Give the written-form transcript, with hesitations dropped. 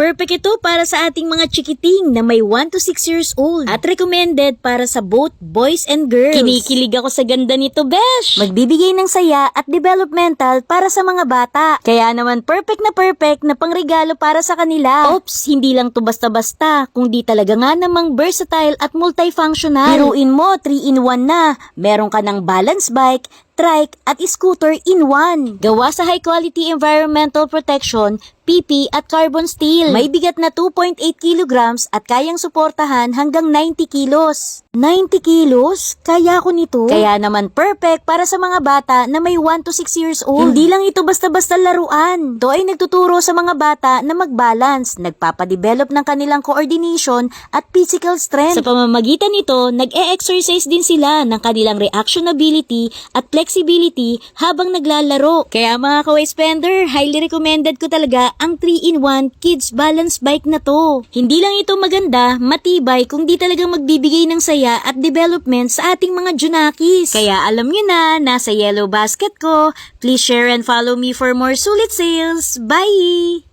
Perfect ito para sa ating mga chikiting na may 1 to 6 years old at recommended para sa both boys and girls. Kinikilig ako sa ganda nito, besh! Magbibigay ng saya at developmental para sa mga bata. Kaya naman perfect na pangregalo para sa kanila. Oops, hindi lang to basta-basta, kundi talaga nga namang versatile at multifunctional. Biruin mo, 3-in-1 na. Meron ka ng balance bike, trike at scooter in one. Gawa sa high quality environmental protection, PP at carbon steel. May bigat na 2.8 kilograms at kayang suportahan hanggang 90 kilos. 90 kilos? Kaya ko nito. Kaya naman perfect para sa mga bata na may 1 to 6 years old. Hindi lang ito basta-basta laruan. Ito ay nagtuturo sa mga bata na mag-balance, nagpapadevelop ng kanilang coordination at physical strength. Sa pamamagitan nito, nag-e-exercise din sila ng kanilang reaction ability at flexibility habang naglalaro. Kaya mga ka-way spender, highly recommended ko talaga ang 3-in-1 kids balance bike na to. Hindi lang ito maganda, matibay, kung di talaga magbibigay ng saya at development sa ating mga junakis. Kaya alam nyo na, nasa yellow basket ko. Please share and follow me for more sulit sales. Bye!